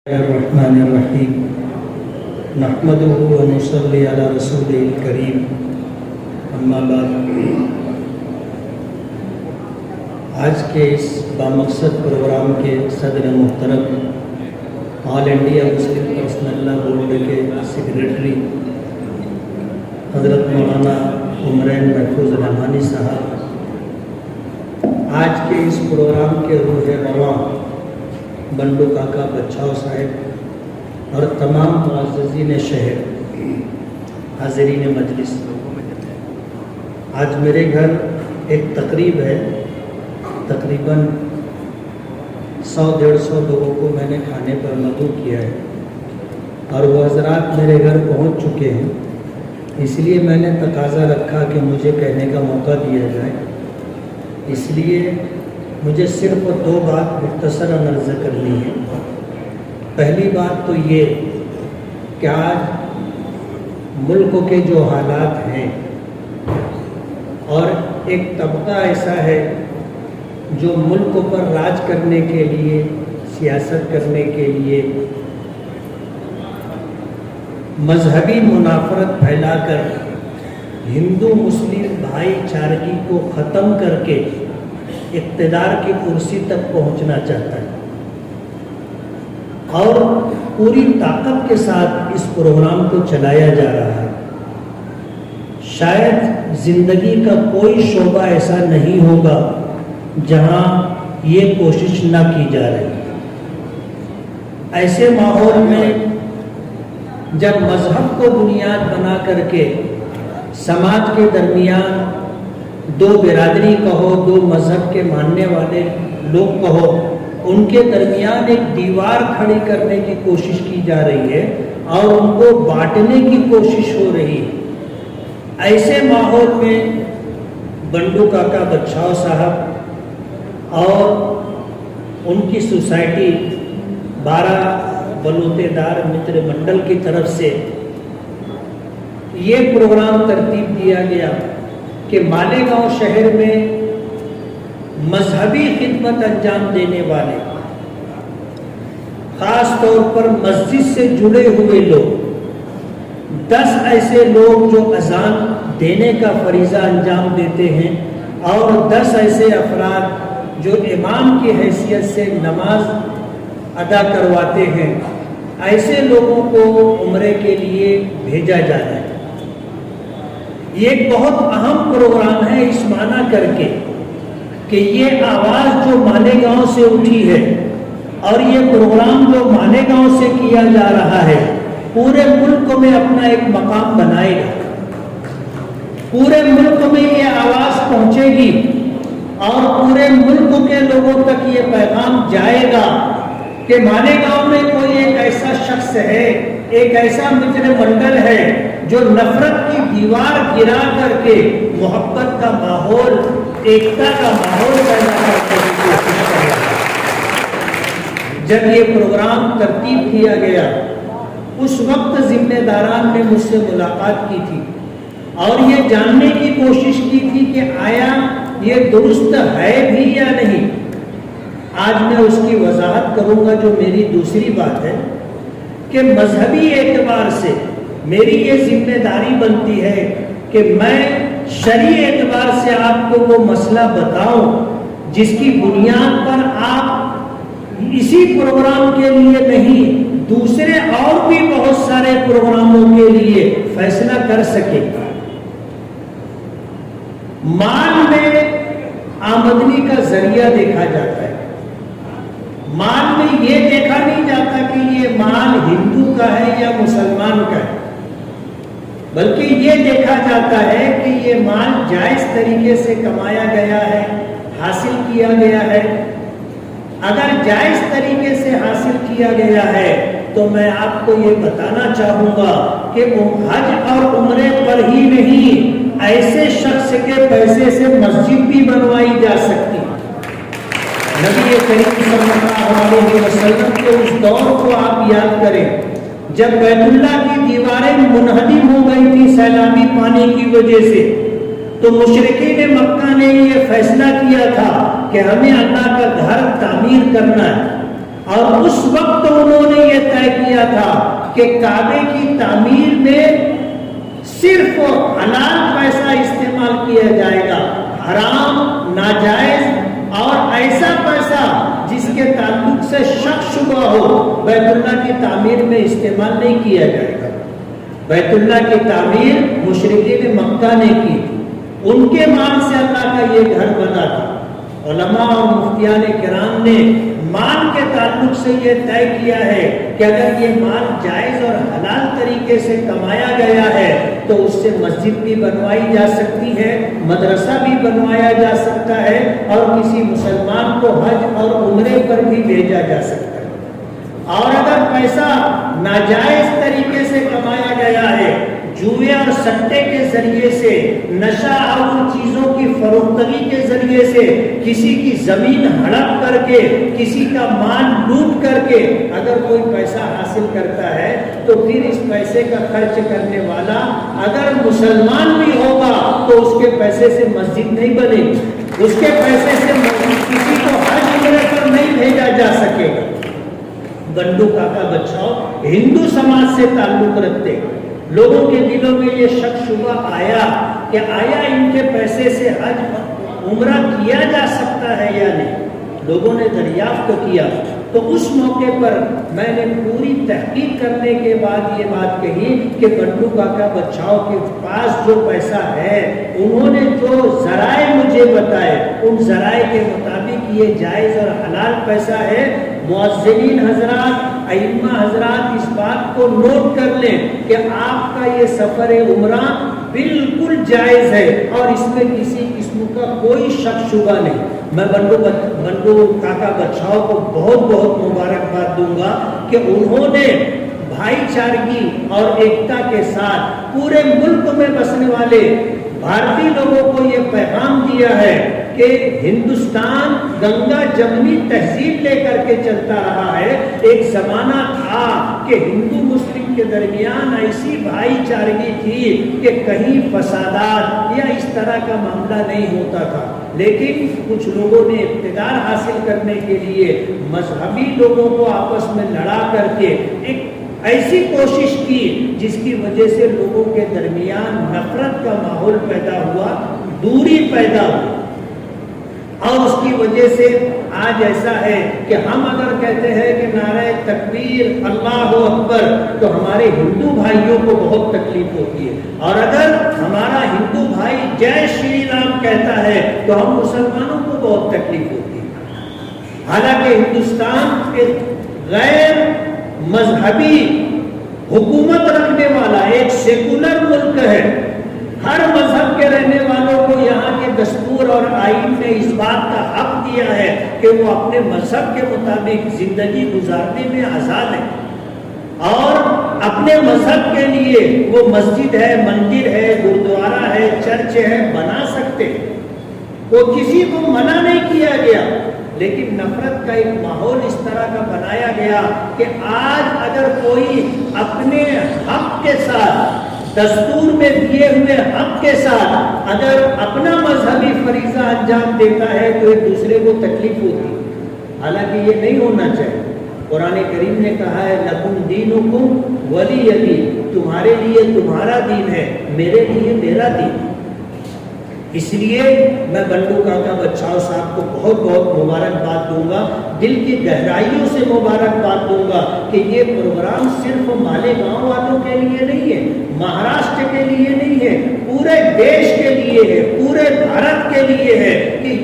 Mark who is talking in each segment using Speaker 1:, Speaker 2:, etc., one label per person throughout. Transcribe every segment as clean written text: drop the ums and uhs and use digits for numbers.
Speaker 1: الرحمن الرحیم نحمده ونصلی علی رسوله الکریم اما بعد، آج کے اس بامقصد پروگرام کے صدر محترم آل انڈیا مسلم پرسنل لا بورڈ کے سیکریٹری حضرت مولانا عمرین محفوظ رحمانی صاحب، آج کے اس پروگرام کے روح رواں بنڈو کاکا بچاؤ صاحب اور تمام معززین شہر، حاضرین مجلس، آج میرے گھر ایک تقریب ہے۔ تقریباً 100-150 لوگوں کو میں نے کھانے پر مدعو کیا ہے اور وہ حضرات میرے گھر پہنچ چکے ہیں، اس لیے میں نے تقاضا رکھا کہ مجھے کہنے کا موقع دیا جائے۔ اس لیے مجھے صرف 2 بات مختصراً عرض کرنی ہے۔ پہلی بات تو یہ کہ آج ملک کے جو حالات ہیں اور ایک طبقہ ایسا ہے جو ملک پر راج کرنے کے لیے، سیاست کرنے کے لیے مذہبی منافرت پھیلا کر ہندو مسلم بھائی چارگی کو ختم کر کے اقتدار کی کرسی تک پہنچنا چاہتا ہے اور پوری طاقت کے ساتھ اس پروگرام کو چلایا جا رہا ہے۔ شاید زندگی کا کوئی شعبہ ایسا نہیں ہوگا جہاں یہ کوشش نہ کی جا رہی۔ ایسے ماحول میں جب مذہب کو بنیاد بنا کر کے سماج کے درمیان 2 برادری کہو، 2 مذہب کے ماننے والے لوگ کہو، ان کے درمیان ایک دیوار کھڑی کرنے کی کوشش کی جا رہی ہے اور ان کو بانٹنے کی کوشش ہو رہی ہے، ایسے ماحول میں بنڈو کاکا بچاؤ صاحب اور ان کی سوسائٹی 12 بلوتے دار متر منڈل کی طرف سے یہ پروگرام ترتیب دیا گیا کہ مالیگاؤں شہر میں مذہبی خدمت انجام دینے والے، خاص طور پر مسجد سے جڑے ہوئے لوگ، 10 ایسے لوگ جو اذان دینے کا فریضہ انجام دیتے ہیں اور 10 ایسے افراد جو امام کی حیثیت سے نماز ادا کرواتے ہیں، ایسے لوگوں کو عمرے کے لیے بھیجا جانا ہے۔ یہ ایک بہت اہم پروگرام ہے اس معنی کر کے کہ یہ آواز جو مالیگاؤں سے اٹھی ہے اور یہ پروگرام جو مالیگاؤں سے کیا جا رہا ہے پورے ملک میں اپنا ایک مقام بنائے گا، پورے ملک میں یہ آواز پہنچے گی اور پورے ملک کے لوگوں تک یہ پیغام جائے گا کہ مالیگاؤں میں کوئی ایک ایسا شخص ہے، ایک ایسا متر منڈل ہے جو نفرت کی دیوار گرا کر کے محبت کا ماحول، ایکتا کا ماحول پیدا کرنے کی کوشش کرے گا۔ جب یہ پروگرام ترتیب کیا گیا اس وقت ذمہ داران نے مجھ سے ملاقات کی تھی اور یہ جاننے کی کوشش کی تھی کہ آیا یہ درست ہے بھی یا نہیں۔ آج میں اس کی وضاحت کروں گا۔ جو میری دوسری بات ہے کہ مذہبی اعتبار سے میری یہ ذمہ داری بنتی ہے کہ میں شرعی اعتبار سے آپ کو وہ مسئلہ بتاؤں جس کی بنیاد پر آپ اسی پروگرام کے لیے نہیں، دوسرے اور بھی بہت سارے پروگراموں کے لیے فیصلہ کر سکیں۔ مال میں آمدنی کا ذریعہ دیکھا جاتا ہے، مال میں یہ دیکھا نہیں جاتا کہ یہ مال ہندو کا ہے یا مسلمان کا ہے، بلکہ یہ دیکھا جاتا ہے کہ یہ مال جائز طریقے سے کمایا گیا ہے، حاصل کیا گیا ہے۔ اگر جائز طریقے سے حاصل کیا گیا ہے تو میں آپ کو یہ بتانا چاہوں گا کہ حج اور عمرے پر ہی نہیں، ایسے شخص کے پیسے سے مسجد بھی بنوائی جا سکتی۔ نبی کریم صلی اللہ علیہ وسلم کے اس دور کو آپ یاد کریں جب بیت اللہ کی دیواریں منہدم ہو گئی تھی سیلابی پانی کی وجہ سے، تو مشرکین مکہ نے یہ فیصلہ کیا تھا کہ ہمیں اللہ کا گھر تعمیر کرنا ہے اور اس وقت انہوں نے یہ طے کیا تھا کہ کعبے کی تعمیر میں صرف حلال پیسہ استعمال کیا جائے گا، حرام، ناجائز اور ایسا پیسہ جس کے تعلق سے شک شبہ ہو بیت اللہ کی تعمیر میں استعمال نہیں کیا جائے گا۔ بیت اللہ کی تعمیر مشرکین مکہ نے کی تھی، ان کے مال سے اللہ کا یہ گھر بنا تھا۔ علماء اور مفتیان کرام نے مال کے تعلق سے یہ طے کیا ہے کہ اگر یہ مال جائز اور حلال طریقے سے کمایا گیا ہے تو اس سے مسجد بھی بنوائی جا سکتی ہے، مدرسہ بھی بنوایا جا سکتا ہے اور کسی مسلمان کو حج اور عمرے پر بھی بھیجا جا سکتا ہے۔ اور اگر پیسہ ناجائز طریقے سے کمایا گیا ہے، جوئے اور سٹے کے ذریعے سے، نشہ اور چیزوں کی فروختگی کے ذریعے سے، کسی کی زمین ہڑپ کر کے، کسی کا مال لوٹ کر کے اگر کوئی پیسہ حاصل کرتا ہے تو پھر اس پیسے کا خرچ کرنے والا اگر مسلمان بھی ہوگا تو اس کے پیسے سے مسجد نہیں بنے گی، اس کے پیسے سے کسی کو حج عمرے پر نہیں بھیجا جا سکے گا۔ گنڈو کاکا بچاؤ ہندو سماج سے تعلق رکھتے، لوگوں کے دلوں میں یہ شک شبہ آیا کہ آیا ان کے پیسے سے حج عمرہ کیا جا سکتا ہے یا نہیں، لوگوں نے دریافت کیا تو اس موقع پر میں نے پوری تحقیق کرنے کے بعد یہ بات کہی کہ گنڈو کاکا بچاؤ کے پاس جو پیسہ ہے انہوں نے جو ذرائع مجھے بتائے ان ذرائع کے مطابق یہ جائز اور حلال پیسہ ہے۔ مؤذنین حضرات، ائمہ حضرات اس بات کو نوٹ کر لیں کہ آپ کا یہ سفر عمرہ بالکل جائز ہے اور اس میں کسی قسم کا کوئی شک شبہ نہیں۔ میں بنڈو کاکا بچاؤ کو بہت بہت مبارکباد دوں گا کہ انہوں نے بھائی چارگی اور ایکتا کے ساتھ پورے ملک میں بسنے والے بھارتی لوگوں کو یہ پیغام دیا ہے کہ ہندوستان گنگا جمنی تہذیب لے کر کے چلتا رہا ہے۔ ایک زمانہ تھا کہ ہندو مسلم کے درمیان ایسی بھائی چارگی تھی کہ کہیں فسادات یا اس طرح کا معاملہ نہیں ہوتا تھا، لیکن کچھ لوگوں نے اقتدار حاصل کرنے کے لیے مذہبی لوگوں کو آپس میں لڑا کر کے ایک ایسی کوشش کی جس کی وجہ سے لوگوں کے درمیان نفرت کا ماحول پیدا ہوا، دوری پیدا ہوئی، اور اس کی وجہ سے آج ایسا ہے کہ ہم اگر کہتے ہیں کہ نعرہ تکبیر اللہ اکبر تو ہمارے ہندو بھائیوں کو بہت تکلیف ہوتی ہے، اور اگر ہمارا ہندو بھائی جے شری رام کہتا ہے تو ہم مسلمانوں کو بہت تکلیف ہوتی ہے۔ حالانکہ ہندوستان ایک غیر مذہبی حکومت رکھنے والا ایک سیکولر ملک ہے، ہر مذہب کے رہنے والوں کو یہاں کے دستور اور آئین نے اس بات کا حق دیا ہے کہ وہ اپنے مذہب کے مطابق زندگی گزارنے میں آزاد ہے، اور اپنے مذہب کے لیے وہ مسجد ہے، مندر ہے، گردوارا ہے، چرچ ہے بنا سکتے، وہ کسی کو منع نہیں کیا گیا، لیکن نفرت کا ایک ماحول اس طرح کا بنایا گیا کہ آج اگر کوئی اپنے حق کے ساتھ، دستور میں دیے ہوئے حق کے ساتھ اگر اپنا مذہبی فریضہ انجام دیتا ہے تو ایک دوسرے کو تکلیف ہوتی، حالانکہ یہ نہیں ہونا چاہیے۔ قرآن کریم نے کہا ہے لکم دینکم ولی دین، تمہارے لیے تمہارا دین ہے، میرے لیے میرا دین۔ اس لیے میں بنڈو کاکا بچاؤ صاحب کو بہت بہت مبارکباد دوں گا، دل کی گہرائیوں سے مبارکباد دوں گا کہ یہ پروگرام صرف مالیگاؤں والوں کے لیے نہیں ہے، مہاراشٹر کے لیے نہیں ہے، پورے دیش کے لیے ہے، پورے بھارت کے لیے ہے کہ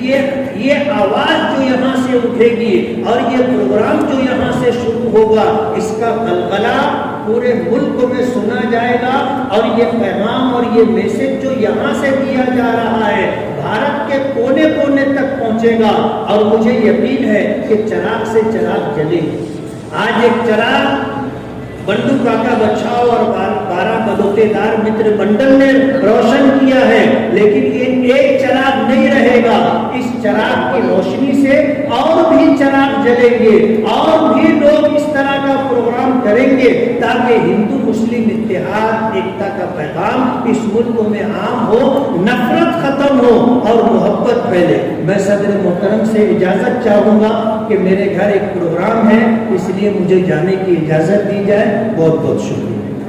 Speaker 1: یہ آواز جو یہاں سے اٹھے گی اور یہ پروگرام جو یہاں سے شروع ہوگا اس کا غلغلہ پورے ملک میں سنا جائے گا، اور یہ پیغام اور یہ میسج جو یہاں سے دیا جا رہا ہے بھارت کے کونے کونے تک پہنچے گا، اور مجھے یقین ہے کہ چراغ سے چراغ جلے گی۔ آج ایک چراغ بنڈو کاکا بچاؤ اور 12 بلوتے دار متر منڈل نے روشن کیا ہے، لیکن یہ ایک چراغ نہیں رہے گا، اس چراغ کی روشنی سے اور بھی چراغ جلیں گے، اور بھی لوگ اس طرح کا پروگرام کریں گے تاکہ ہندو مسلم اتحاد ایکتا کا پیغام اس ملک میں عام ہو، نفرت ختم ہو اور محبت پھیلے۔ میں صدر محترم سے اجازت چاہوں گا کہ میرے گھر ایک پروگرام ہے، اس لیے مجھے جانے کی اجازت دی جائے. بہت بہت شکریہ.